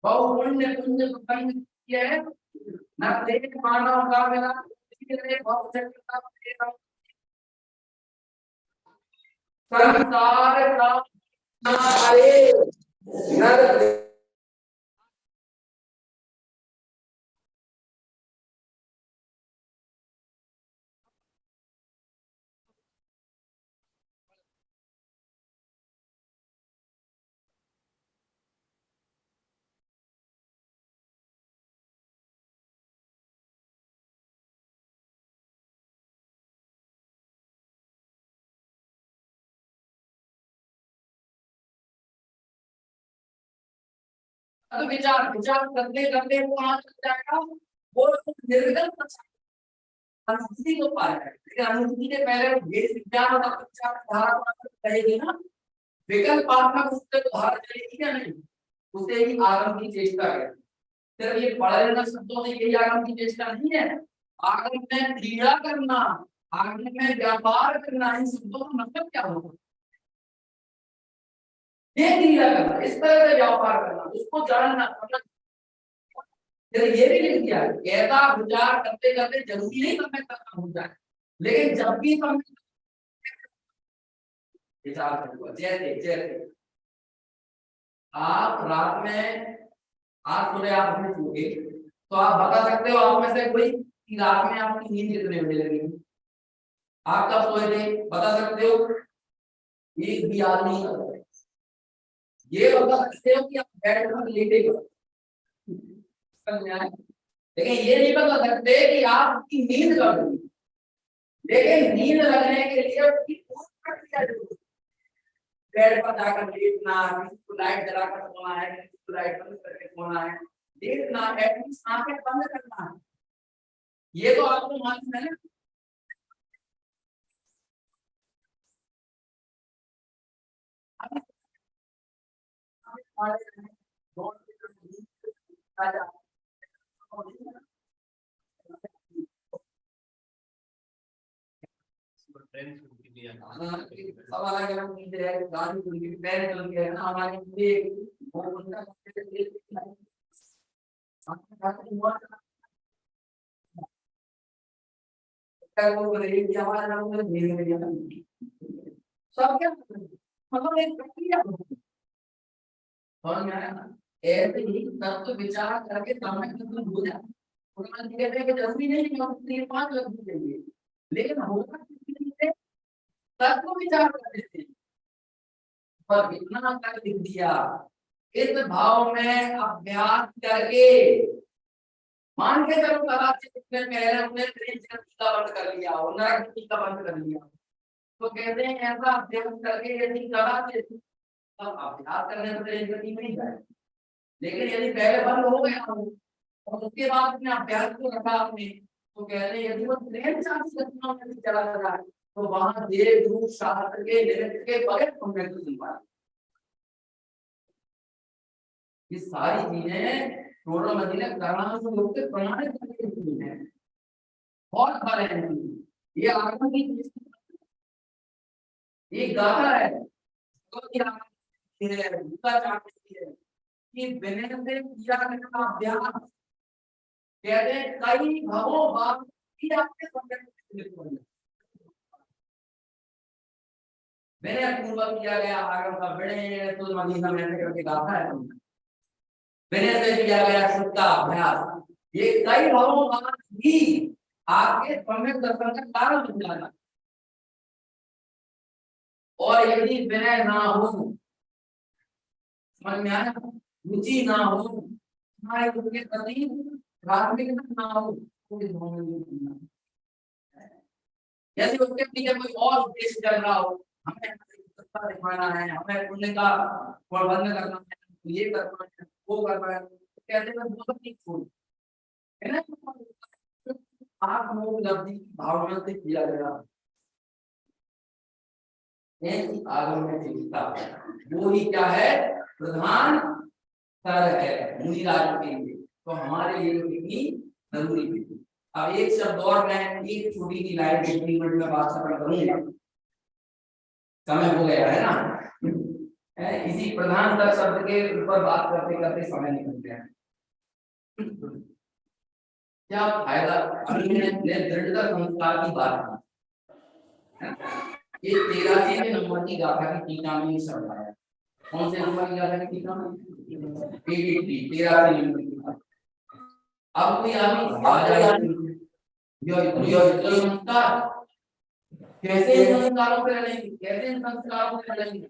S1: बहु पुण्य पुण्य बन किया है न देख मानव का मिला बहुत शक्ति संसार का हमारे नर तो विचार विचार करते करते वो कहाँ चल जाएगा। वो निर्गत अनुभूति को पाएगा। लेकिन अनुभूति के पहले वो वेद विज्ञान और विचार धारा को कहेगी ना। विकल्पात्मक रूप से धारा चलेगी या नहीं उसे ही आगम की चेष्टा है। सिर्फ ये पढ़ लेना शब्दों से यही आगम की चेष्टा नहीं है। आगम में क्रीड़ा करना आगम में व्यापार करना इन शब्दों का मतलब क्या होगा। ये क्रिया करना इस तरह से व्यापार करना उसको जानना मतलब ये भी लिख दिया ऐसा विचार करते करते जरूरी नहीं समय तक हो जाए लेकिन जब भी समय विचार करूंगा जैसे जैसे आप रात में आज सुबह आप अपने सोए तो आप बता सकते हो आप में से कोई कि रात में आपकी नींद कितने बजे लगेगी। आप कब सोए थे बता सकते हो। एक भी आदमी ये बता सकते हो कि आप बेड पर लेटे हो लेकिन ये नहीं बता सकते कि आपकी नींद कब होगी। लेकिन नींद लगने के लिए उसकी पूरी प्रक्रिया जरूरी है। बेड पर जाकर लेटना किसी को लाइट जलाकर सोना है किसी को लाइट बंद करके सोना है लेटना एटलीस्ट आंखें बंद करना है। ये तो आपको मालूम है ना। सवाल है कि हम नीचे है गाड़ी खुल गई पैर चल गया है ना हमारे लिए वो उनका वो रेट हमारा नाम है धीरे धीरे सब क्या मतलब एक प्रक्रिया और मैं ऐसे ही तत्व विचार करके समय खत्म हो जाए उन्होंने कहते हैं कि जरूरी नहीं कि हम 5 लाख चाहिए लेकिन होगा किसी तत्व विचार कर देते हैं पर इतना कर लिख दिया इस भाव में अभ्यास करके मान के चलो कला से कितने पहले हमने का बंद कर लिया और नरक का बंद कर लिया तो कहते हैं ऐसा अभ्यास करके यदि कला से अब अभ्यास करने से तेरी गति नहीं जाए लेकिन यदि पहले बंद हो गया हो और उसके बाद अपने अभ्यास को रखा आपने तो कहते हैं यदि वो ट्रेन चांस घटनाओं में चला रहा है तो वहां देव गुरु शास्त्र के लिमिट के बगैर हमने तो सुनवा ये सारी चीजें टोटल मदीना करना से लोग के प्रमाणित करके हुई है बहुत बड़े हैं ये आगम की ये गाथा है तो क्या है दूसरा चाहती है कि विनय से किया गया अभ्यास कहते हैं कई भवों बाद भी आपके संबंध विनय पूर्वक किया गया आगम का विनय तो मदीना में करके गाथा है विनय से किया गया शुद्ध का अभ्यास ये कई भावों बाद भी आपके सम्यक दर्शन का कारण बन जाना और यदि विनय ना हो समझ में आया रुचि ना हो हमारे उनके प्रति धार्मिकता ना हो तो इस भाव में यदि उसके पीछे कोई और उद्देश्य चल रहा हो हमें सत्ता दिखाना है हमें पुण्य का प्रबंध करना है ये करना है वो करना है कहते हैं वो सब छोड़ है ना आप लोग उपलब्धि की भावना से किया गया ऐसी आगम में चिंता वो ही क्या है प्रधान स्तर है मुनि राजों के लिए तो हमारे लिए कितनी जरूरी है अब एक शब्द और मैं एक छोटी सी लाइन 2 मिनट में बात खत्म करूंगा समय हो गया है ना इसी प्रधान स्तर शब्द के ऊपर बात करते करते समय निकल गया क्या फायदा अभी मैंने दृढ़ता संस्कार की बात की ये 83वें नंबर की गाथा की टीका में शब्द आया कौन से नंबर की गाथा की टीका में 83 नंबर की गाथा अब कोई आदमी आ जाए यो संस्कार कैसे संस्कारों पे रहेंगे कैसे संस्कारों पे रहेंगे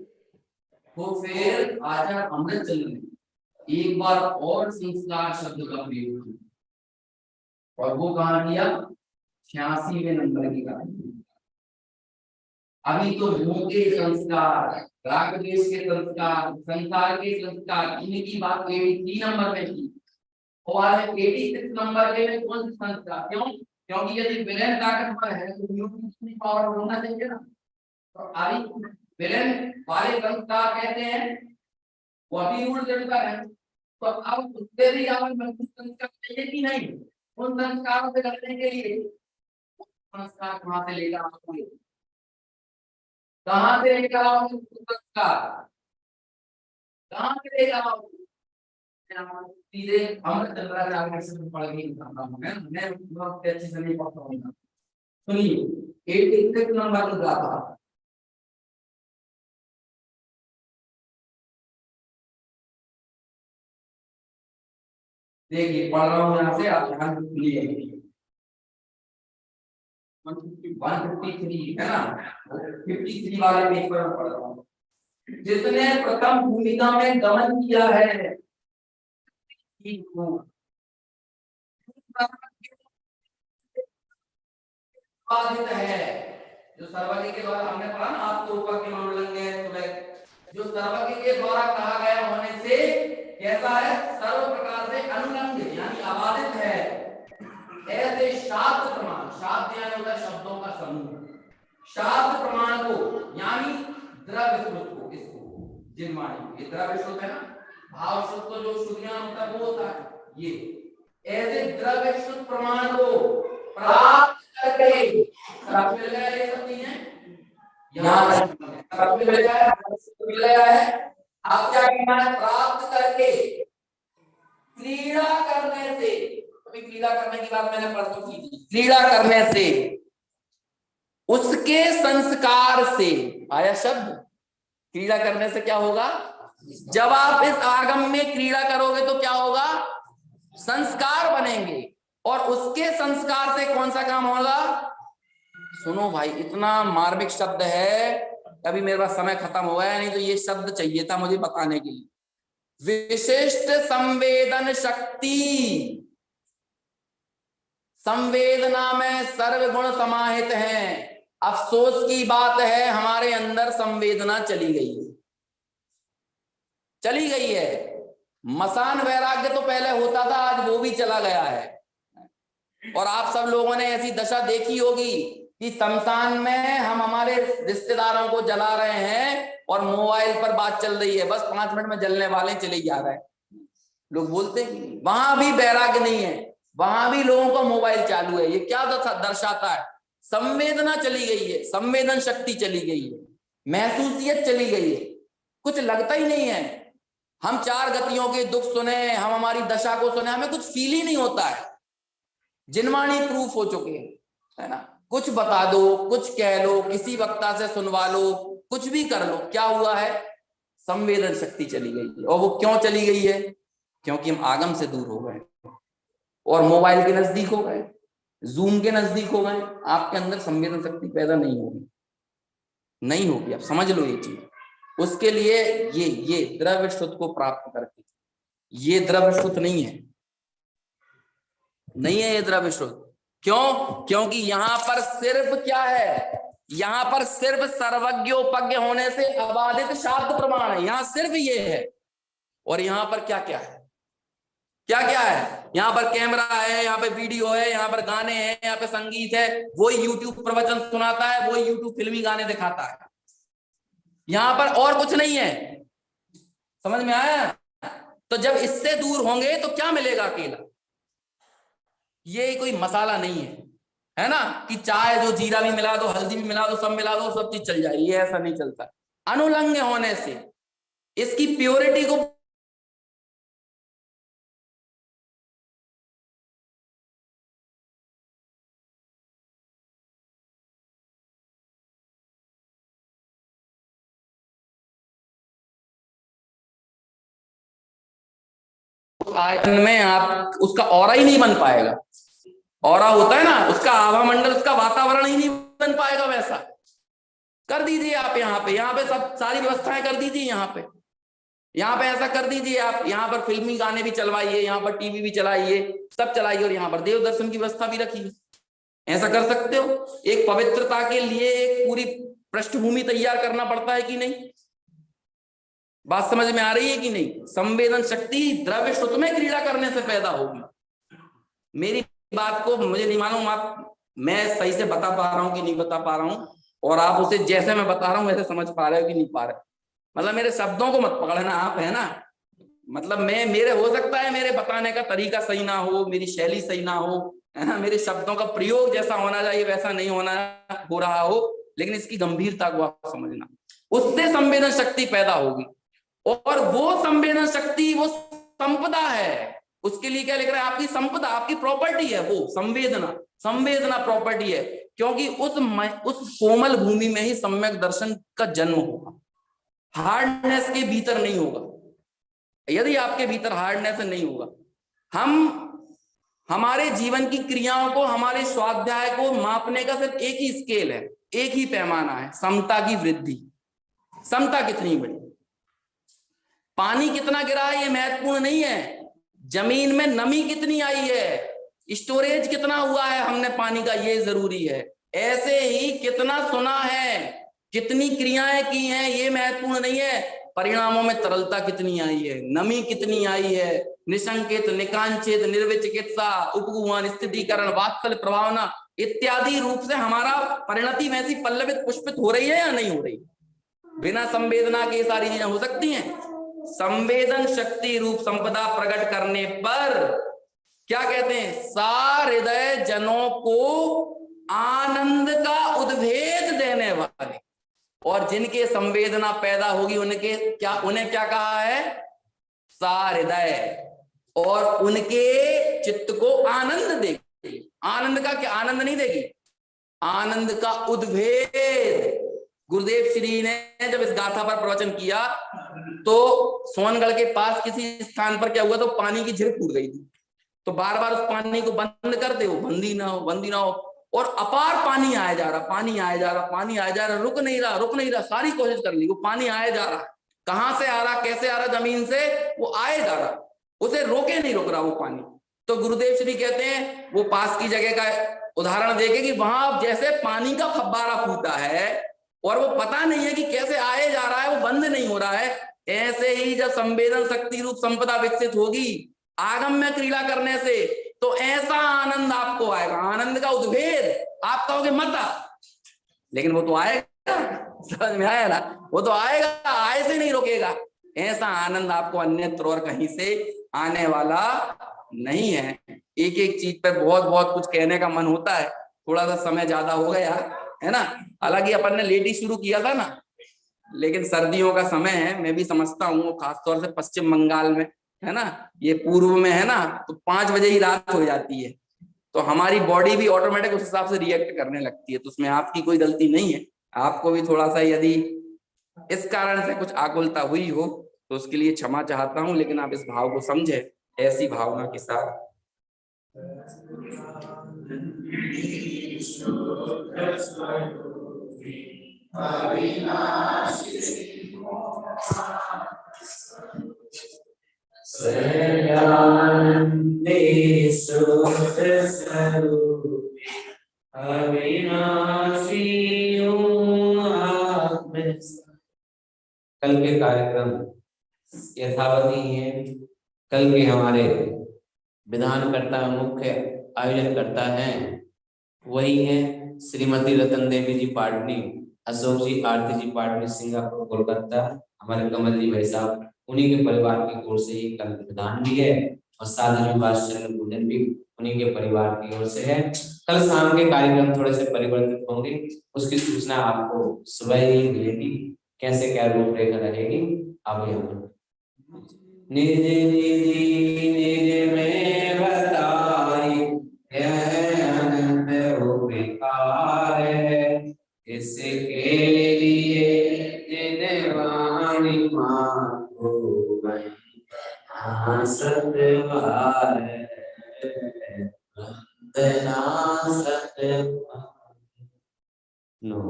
S1: तो फिर आचार्य अमृत चल एक बार और संस्कार शब्द का प्रयोग किया और वो कहाँ किया 86वें नंबर की गाथा अभी तो मुंह के संस्कार राग द्वेष के संस्कार संसार के संस्कार इनकी बात 83 नंबर में की और 86 नंबर के में कौन से संस्कार क्यों क्योंकि यदि विलयन ताकतवर है तो न्यूट्रिशन पावर होना चाहिए ना तो आदि विलयन वाले संस्कार कहते हैं वो अभी रूल जड़ता है तो अब उससे भी आप मजबूत संस्कार चाहिए कि नहीं उन संस्कारों से करने के लिए संस्कार कहाँ से लेकर आओगे कहाँ से लेकर आओगे संस्कार कहाँ से लेकर आओगे सीधे अमृत चल रहा है आगे से पढ़ के निकालता हूं मैं बहुत अच्छे से नहीं पढ़ता हूं सुनिए 86 नंबर की गाथा देखिए पढ़ रहा हूं यहां से आप ध्यान सुनिए 153 है ना 53 वाले पेज पर पढ़ रहा हूं जिसने प्रथम भूमिका में गमन किया है बाधित है जो सर्वज्ञ के द्वारा हमने पढ़ा ना आपको ऊपर के मंडलंगे जो सर्वज्ञ के द्वारा कहा गया होने से कैसा है सर्व प्रकार से अनुलंघ यानी अबाधित है ऐसे शास्त्र प्रमाण शास्त्र यानी होता है शब्दों का समूह शास्त्र प्रमाण को यानी द्रव्य स्रोत को इसको
S3: जिनवाणी, ये द्रव्य शुद्ध है ना। भाव शुद्ध तो जो शुद्धियां होता है वो होता है ये। ऐसे द्रव्य शुद्ध प्रमाण को प्राप्त करके सब मिल गया, ये सब नहीं है यहाँ सब मिल गया है, मिल गया है। अब क्या करना है, प्राप्त करके क्रीड़ा करने से, अभी क्रीड़ा करने की बात मैंने परसों की थी, क्रीड़ा करने से उसके संस्कार से, आया शब्द, क्रीड़ा करने से क्या होगा, जब आप इस आगम में क्रीड़ा करोगे तो क्या होगा, संस्कार बनेंगे, और उसके संस्कार से कौन सा काम होगा, सुनो भाई, इतना मार्मिक शब्द है, अभी मेरे पास समय खत्म हो गया, नहीं तो ये शब्द चाहिए था मुझे बताने के लिए। विशिष्ट संवेदन शक्ति, संवेदना में सर्वगुण समाहित हैं। अफसोस की बात है हमारे अंदर संवेदना चली गई है, चली गई है। मसान वैराग्य तो पहले होता था, आज वो भी चला गया है। और आप सब लोगों ने ऐसी दशा देखी होगी कि शमशान में हम हमारे रिश्तेदारों को जला रहे हैं और मोबाइल पर बात चल रही है, बस 5 मिनट में जलने वाले चले जा रहे हैं, लोग बोलते हैं। वहां भी वैराग्य नहीं है, वहां भी लोगों का मोबाइल चालू है। ये क्या दर्शाता है, संवेदना चली गई है, संवेदन शक्ति चली गई है, महसूसियत चली गई है, कुछ लगता ही नहीं है। हम 4 गतियों के दुख सुने, हम हमारी दशा को सुने, हमें कुछ फील ही नहीं होता है। जिनवाणी प्रूफ हो चुके हैं, है ना, कुछ बता दो, कुछ कह लो, किसी वक्ता से सुनवा लो, कुछ भी कर लो, क्या हुआ है, संवेदन शक्ति चली गई है। और वो क्यों चली गई है, क्योंकि हम आगम से दूर हो गए और मोबाइल के नजदीक हो गए, जूम के नजदीक हो गए। आपके अंदर संवेदन शक्ति पैदा नहीं होगी, नहीं होगी, आप समझ लो ये चीज। उसके लिए ये द्रव्य शुद्ध को प्राप्त करके, ये द्रव्य शुद्ध नहीं है, नहीं है ये द्रव्य शुद्ध। क्यों, क्योंकि यहाँ पर सिर्फ क्या है, यहाँ पर सिर्फ सर्वज्ञोपज्ञ होने से अबाधित शाब्द प्रमाण है, यहाँ सिर्फ ये है। और यहाँ पर क्या क्या है, क्या क्या है, यहाँ पर कैमरा है, यहाँ पे वीडियो है, यहाँ पर गाने हैं, यहाँ पे संगीत है, वही यूट्यूब प्रवचन सुनाता है, वही यूट्यूब फिल्मी गाने दिखाता है, यहाँ पर और कुछ नहीं है। समझ में आया। तो जब इससे दूर होंगे तो क्या मिलेगा, अकेला, ये कोई मसाला नहीं है ना, कि चाय जो जीरा भी मिला दो, हल्दी भी मिला दो, सब मिला दो, सब चीज चल जाएगी, ये ऐसा नहीं चलता। अनुलंघ होने से इसकी प्योरिटी को आयतन में आप उसका ऑरा ही नहीं बन पाएगा। ऑरा होता है ना, उसका आभा मंडल, उसका वातावरण ही नहीं बन पाएगा वैसा। कर दीजिए आप यहाँ पे सब सारी व्यवस्थाएं कर दीजिए, यहाँ पे ऐसा कर दीजिए आप, यहाँ पर फिल्मी गाने भी चलवाइए, यहाँ पर टीवी भी चलाइए, सब चलाइए, और यहाँ पर देव दर्शन की व्यवस्था भी रखिए। ऐसा कर सकते हो। एक पवित्रता के लिए एक पूरी पृष्ठभूमि तैयार करना पड़ता है कि नहीं, बात समझ में आ रही है कि नहीं। संवेदन शक्ति द्रव्य शुद्ध में क्रीड़ा करने से पैदा होगी। मेरी बात को मुझे नहीं मालूम आप मैं सही से बता पा रहा हूं कि नहीं बता पा रहा हूं, और आप उसे जैसे मैं बता रहा हूं वैसे समझ पा रहे हो कि नहीं पा रहे। मतलब मेरे शब्दों को मत पकड़ना आप, है ना, मतलब मेरे हो सकता है मेरे बताने का तरीका सही ना हो, मेरी शैली सही ना हो, है ना, मेरे शब्दों का प्रयोग जैसा होना चाहिए वैसा नहीं हो रहा हो, लेकिन इसकी गंभीरता को आप समझना। उससे संवेदन शक्ति पैदा होगी, और वो संवेदन शक्ति वो संपदा है। उसके लिए क्या लिख रहा है, आपकी संपदा, आपकी प्रॉपर्टी है वो संवेदना प्रॉपर्टी है, क्योंकि उस कोमल भूमि में ही सम्यक दर्शन का जन्म होगा। हार्डनेस के भीतर नहीं होगा। यदि आपके भीतर हार्डनेस नहीं होगा, हम हमारे जीवन की क्रियाओं को, हमारे स्वाध्याय को मापने का सिर्फ एक ही स्केल है, एक ही पैमाना है, समता की वृद्धि। समता कितनी बड़ी, पानी कितना गिरा है ये महत्वपूर्ण नहीं है, जमीन में नमी कितनी आई है, स्टोरेज कितना हुआ है हमने पानी का, ये जरूरी है। ऐसे ही कितना सुना है, कितनी क्रियाएं की हैं, ये महत्वपूर्ण नहीं है, परिणामों में तरलता कितनी आई है, नमी कितनी आई है, निसंकेत, निकांचित, निर्विचिकित्सा, उपगुमान, स्थितिकरण, वात्सल्य, प्रभावना इत्यादि रूप से हमारा परिणति वैसी पल्लवित पुष्पित हो रही है या नहीं हो रही। बिना संवेदना के ये सारी चीजें हो सकती हैं? संवेदन शक्ति रूप संपदा प्रकट करने पर क्या कहते हैं? सा हृदय जनों को आनंद का उद्भेद देने वाले। और जिनके संवेदना पैदा होगी उन्हें क्या कहा है? सा हृदय। और उनके चित्त को आनंद देगी। आनंद का क्या? आनंद नहीं देगी, आनंद का उद्भेद। गुरुदेव श्री ने जब इस गाथा पर प्रवचन किया तो सोनगढ़ के पास किसी स्थान पर क्या हुआ, तो पानी की झिर फूट गई थी। तो बार बार उस पानी को बंद करते हो, बंदी ना हो, बंदी ना हो, और अपार पानी आया जा रहा, पानी आया जा रहा, पानी आया जा रहा, रुक नहीं रहा। सारी कोशिश कर ली, वो पानी आया जा रहा। कहां से आ रहा, कैसे आ रहा? जमीन से वो आए जा रहा, उसे रोके नहीं रोक रहा वो पानी। तो गुरुदेव श्री कहते हैं वो पास की जगह का उदाहरण देके कि वहां जैसे पानी का फव्वारा फूटा है और वो पता नहीं है कि कैसे आए जा रहा है, वो बंद नहीं हो रहा है, ऐसे ही जब संवेदन शक्ति रूप संपदा विकसित होगी आगम में क्रीड़ा करने से, तो ऐसा आनंद आपको आएगा, आनंद का उद्भेद। आप कहोगे मता, लेकिन वो तो आएगा। समझ में आया ना? वो तो आएगा, आए से नहीं रोकेगा। ऐसा आनंद आपको अन्यत्र और कहीं से आने वाला नहीं है। एक एक चीज पर बहुत बहुत कुछ कहने का मन होता है, थोड़ा सा समय ज्यादा हो गया है ना। हालांकि अपन ने लेट ही शुरू किया था ना, लेकिन सर्दियों का समय है, मैं भी समझता हूँ, खासतौर से पश्चिम बंगाल में है ना, ये पूर्व में है ना, तो 5 बजे ही रात हो जाती है, तो हमारी बॉडी भी ऑटोमेटिक उस हिसाब से रिएक्ट करने लगती है। तो उसमें आपकी कोई गलती नहीं है। आपको भी थोड़ा सा यदि इस कारण से कुछ आकुलता हुई हो तो उसके लिए क्षमा चाहता हूं, लेकिन आप इस भाव को समझे ऐसी भावना के साथ।
S5: कल के कार्यक्रम यथावती है। कल के हमारे विधानकर्ता मुख्य आयोजन करता है वही है श्रीमती रतन देवी जी पाटनी, अशोक जी आरती जी पाटनी सिंगापुर कोलकाता, हमारे कमल जी भाई साहब, उन्हीं के परिवार की ओर से ही कल विधान भी है और शादी विवाह चरण पूजन भी उन्हीं के परिवार की ओर से है। कल शाम के कार्यक्रम थोड़े से परिवर्तित होंगे, उसकी सूचना आपको सुबह ही मिलेगी, कैसे क्या रूपरेखा रहेगी। आप निज निज निज में बताई अनंत उपकार इसके लिए जिन वाणी माको सतवार वंदना सतवार। नो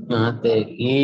S5: माते की